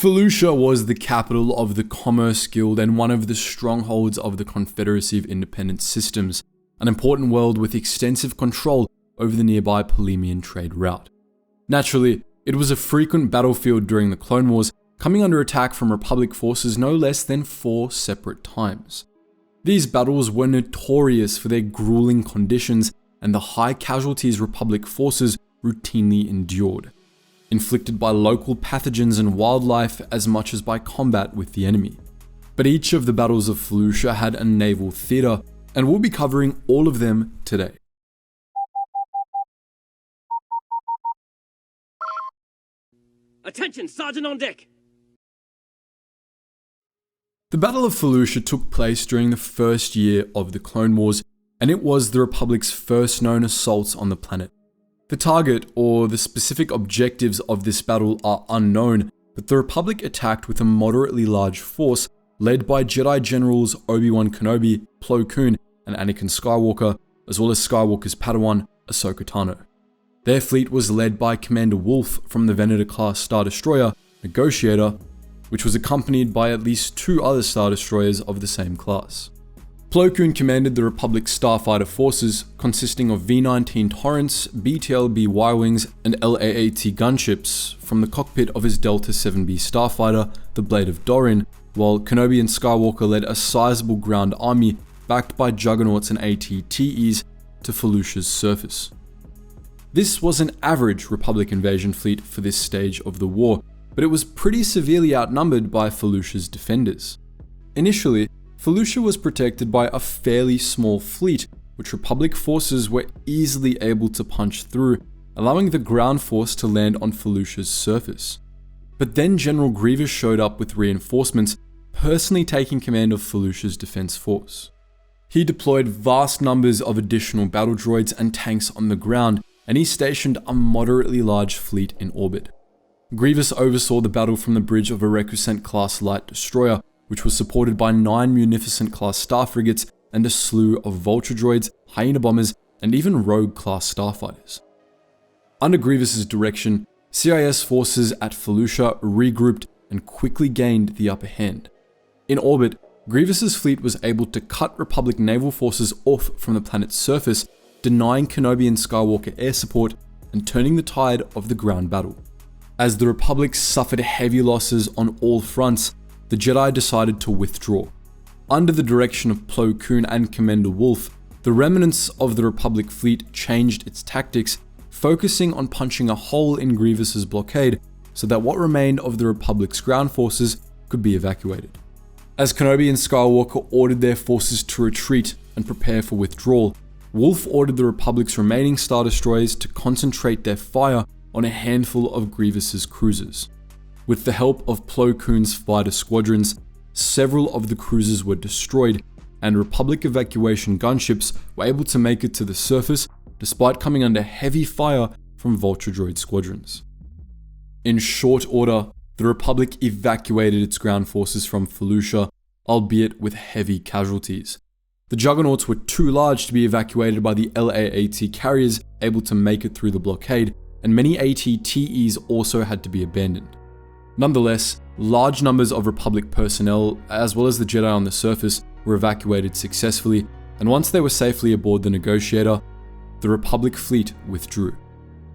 Felucia was the capital of the Commerce Guild and one of the strongholds of the Confederacy of Independent Systems, an important world with extensive control over the nearby Polemian trade route. Naturally, it was a frequent battlefield during the Clone Wars, coming under attack from Republic forces no less than 4 separate times. These battles were notorious for their grueling conditions and the high casualties Republic forces routinely endured, inflicted by local pathogens and wildlife as much as by combat with the enemy. But each of the battles of Felucia had a naval theatre, and we'll be covering all of them today. Attention, Sergeant on deck! The Battle of Felucia took place during the first year of the Clone Wars, and it was the Republic's first known assaults on the planet. The target, or the specific objectives of this battle, are unknown, but the Republic attacked with a moderately large force led by Jedi Generals Obi-Wan Kenobi, Plo Koon, and Anakin Skywalker, as well as Skywalker's Padawan, Ahsoka Tano. Their fleet was led by Commander Wolffe from the Venator-class Star Destroyer, Negotiator, which was accompanied by at least 2 other Star Destroyers of the same class. Plo Koon commanded the Republic's starfighter forces, consisting of V-19 Torrents, BTLB Y-Wings, and LAAT gunships, from the cockpit of his Delta 7B starfighter, the Blade of Dorin, while Kenobi and Skywalker led a sizable ground army backed by Juggernauts and AT-TEs to Felucia's surface. This was an average Republic invasion fleet for this stage of the war, but it was pretty severely outnumbered by Felucia's defenders. Initially, Felucia was protected by a fairly small fleet, which Republic forces were easily able to punch through, allowing the ground force to land on Felucia's surface. But then General Grievous showed up with reinforcements, personally taking command of Felucia's defense force. He deployed vast numbers of additional battle droids and tanks on the ground, and he stationed a moderately large fleet in orbit. Grievous oversaw the battle from the bridge of a Recusant-class light destroyer, which was supported by 9 Munificent-class star frigates and a slew of Vulture droids, Hyena bombers, and even Rogue-class starfighters. Under Grievous's direction, CIS forces at Felucia regrouped and quickly gained the upper hand. In orbit, Grievous's fleet was able to cut Republic naval forces off from the planet's surface, denying Kenobi and Skywalker air support and turning the tide of the ground battle. As the Republic suffered heavy losses on all fronts, the Jedi decided to withdraw. Under the direction of Plo Koon and Commander Wolffe, the remnants of the Republic fleet changed its tactics, focusing on punching a hole in Grievous's blockade so that what remained of the Republic's ground forces could be evacuated. As Kenobi and Skywalker ordered their forces to retreat and prepare for withdrawal, Wolffe ordered the Republic's remaining Star Destroyers to concentrate their fire on a handful of Grievous's cruisers. With the help of Plo Koon's fighter squadrons, several of the cruisers were destroyed, and Republic evacuation gunships were able to make it to the surface despite coming under heavy fire from Vulture droid squadrons. In short order, the Republic evacuated its ground forces from Felucia, albeit with heavy casualties. The Juggernauts were too large to be evacuated by the LAAT carriers able to make it through the blockade, and many AT-TEs also had to be abandoned. Nonetheless, large numbers of Republic personnel, as well as the Jedi on the surface, were evacuated successfully, and once they were safely aboard the Negotiator, the Republic fleet withdrew.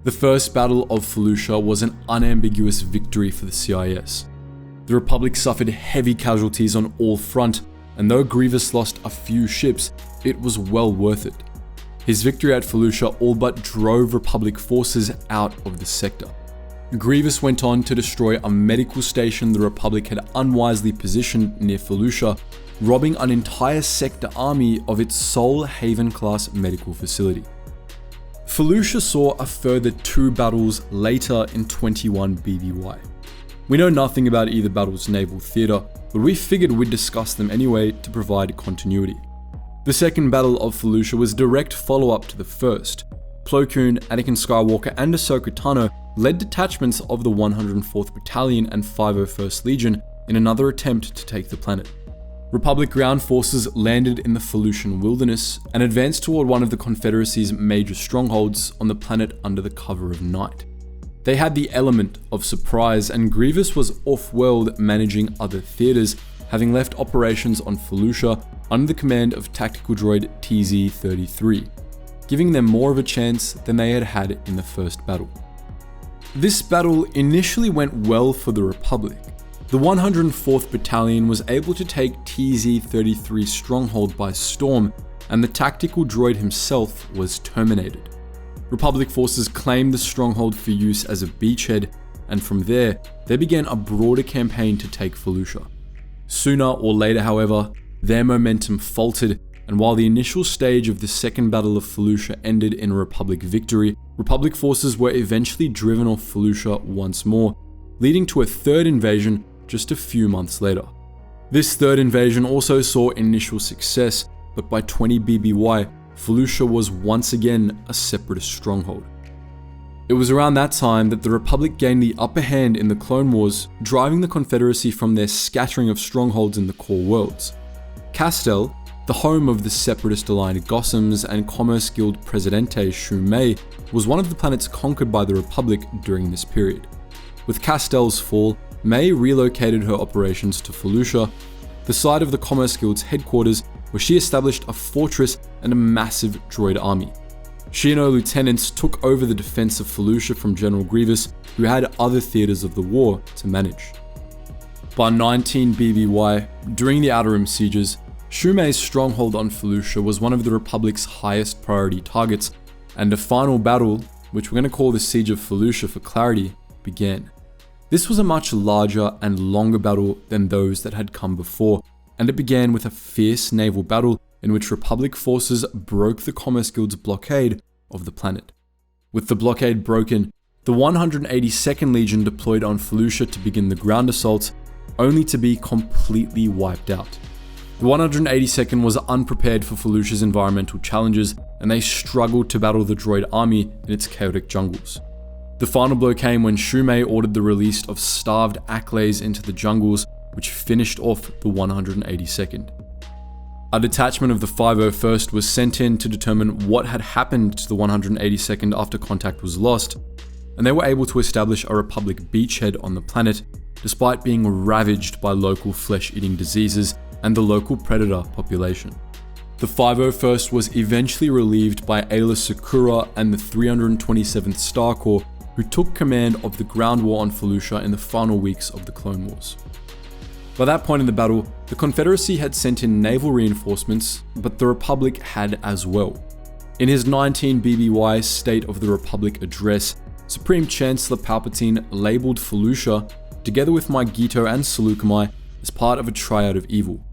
The first Battle of Felucia was an unambiguous victory for the CIS. The Republic suffered heavy casualties on all fronts, and though Grievous lost a few ships, it was well worth it. His victory at Felucia all but drove Republic forces out of the sector. Grievous went on to destroy a medical station the Republic had unwisely positioned near Felucia, robbing an entire sector army of its sole Haven-class medical facility. Felucia saw a further 2 battles later in 21 BBY. We know nothing about either battle's naval theatre, but we figured we'd discuss them anyway to provide continuity. The second Battle of Felucia was a direct follow-up to the first. Plo Koon, Anakin Skywalker, and Ahsoka Tano led detachments of the 104th Battalion and 501st Legion in another attempt to take the planet. Republic ground forces landed in the Felucian wilderness and advanced toward one of the Confederacy's major strongholds on the planet under the cover of night. They had the element of surprise, and Grievous was off-world managing other theaters, having left operations on Felucia under the command of tactical droid TZ-33, giving them more of a chance than they had had in the first battle. This battle initially went well for the Republic. The 104th Battalion was able to take TZ-33's stronghold by storm, and the tactical droid himself was terminated. Republic forces claimed the stronghold for use as a beachhead, and from there, they began a broader campaign to take Felucia. Sooner or later, however, their momentum faltered, and while the initial stage of the Second Battle of Felucia ended in a Republic victory, Republic forces were eventually driven off Felucia once more, leading to a third invasion just a few months later. This third invasion also saw initial success, but by 20 BBY, Felucia was once again a separatist stronghold. It was around that time that the Republic gained the upper hand in the Clone Wars, driving the Confederacy from their scattering of strongholds in the core worlds. Castel, the home of the separatist-aligned Gossams and Commerce Guild Presidente Shu Mei, was one of the planets conquered by the Republic during this period. With Castel's fall, Mei relocated her operations to Felucia, the site of the Commerce Guild's headquarters, where she established a fortress and a massive droid army. She and her lieutenants took over the defense of Felucia from General Grievous, who had other theaters of the war to manage. By 19 BBY, during the Outer Rim sieges, Shu Mei's stronghold on Felucia was one of the Republic's highest priority targets, and a final battle, which we're going to call the Siege of Felucia for clarity, began. This was a much larger and longer battle than those that had come before, and it began with a fierce naval battle in which Republic forces broke the Commerce Guild's blockade of the planet. With the blockade broken, the 182nd Legion deployed on Felucia to begin the ground assault, only to be completely wiped out. The 182nd was unprepared for Felucia's environmental challenges, and they struggled to battle the droid army in its chaotic jungles. The final blow came when Shu Mei ordered the release of starved Acklays into the jungles, which finished off the 182nd. A detachment of the 501st was sent in to determine what had happened to the 182nd after contact was lost, and they were able to establish a Republic beachhead on the planet, despite being ravaged by local flesh-eating diseases and the local predator population. The 501st was eventually relieved by Aayla Secura and the 327th Star Corps, who took command of the ground war on Felucia in the final weeks of the Clone Wars. By that point in the battle, the Confederacy had sent in naval reinforcements, but the Republic had as well. In his 19 BBY State of the Republic address, Supreme Chancellor Palpatine labeled Felucia, together with Mygeeto and Seleucami, as part of a triad of evil.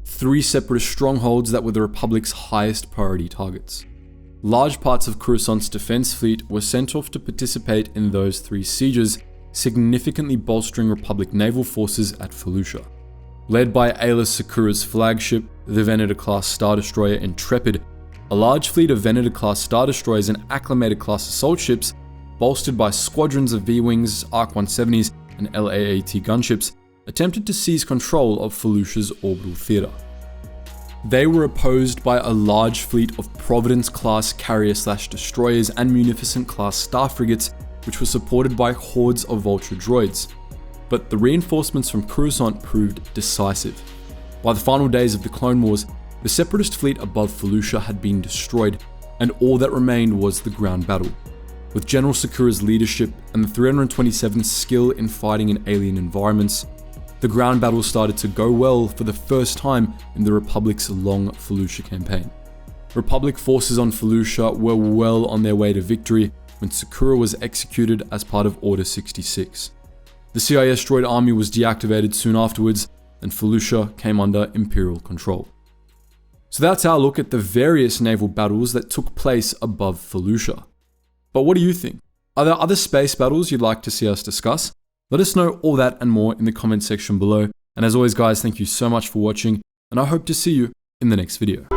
3 separatist strongholds that were the Republic's highest priority targets. Large parts of Coruscant's defense fleet were sent off to participate in those 3 sieges, significantly bolstering Republic naval forces at Felucia. Led by Aayla Secura's flagship, the Venator-class Star Destroyer Intrepid, a large fleet of Venator-class Star Destroyers and Acclamated-class assault ships, bolstered by squadrons of V-Wings, ARC-170s, and LAAT gunships, attempted to seize control of Felucia's orbital theater. They were opposed by a large fleet of Providence-class carrier/destroyers and Munificent-class star frigates, which were supported by hordes of Vulture droids. But the reinforcements from Coruscant proved decisive. By the final days of the Clone Wars, the Separatist fleet above Felucia had been destroyed, and all that remained was the ground battle. With General Secura's leadership and the 327th's skill in fighting in alien environments, the ground battle started to go well for the first time in the Republic's long Felucia campaign. Republic forces on Felucia were well on their way to victory when Secura was executed as part of Order 66. The CIS droid army was deactivated soon afterwards, and Felucia came under Imperial control. So that's our look at the various naval battles that took place above Felucia. But what do you think? Are there other space battles you'd like to see us discuss? Let us know all that and more in the comment section below. And as always guys, thank you so much for watching, and I hope to see you in the next video.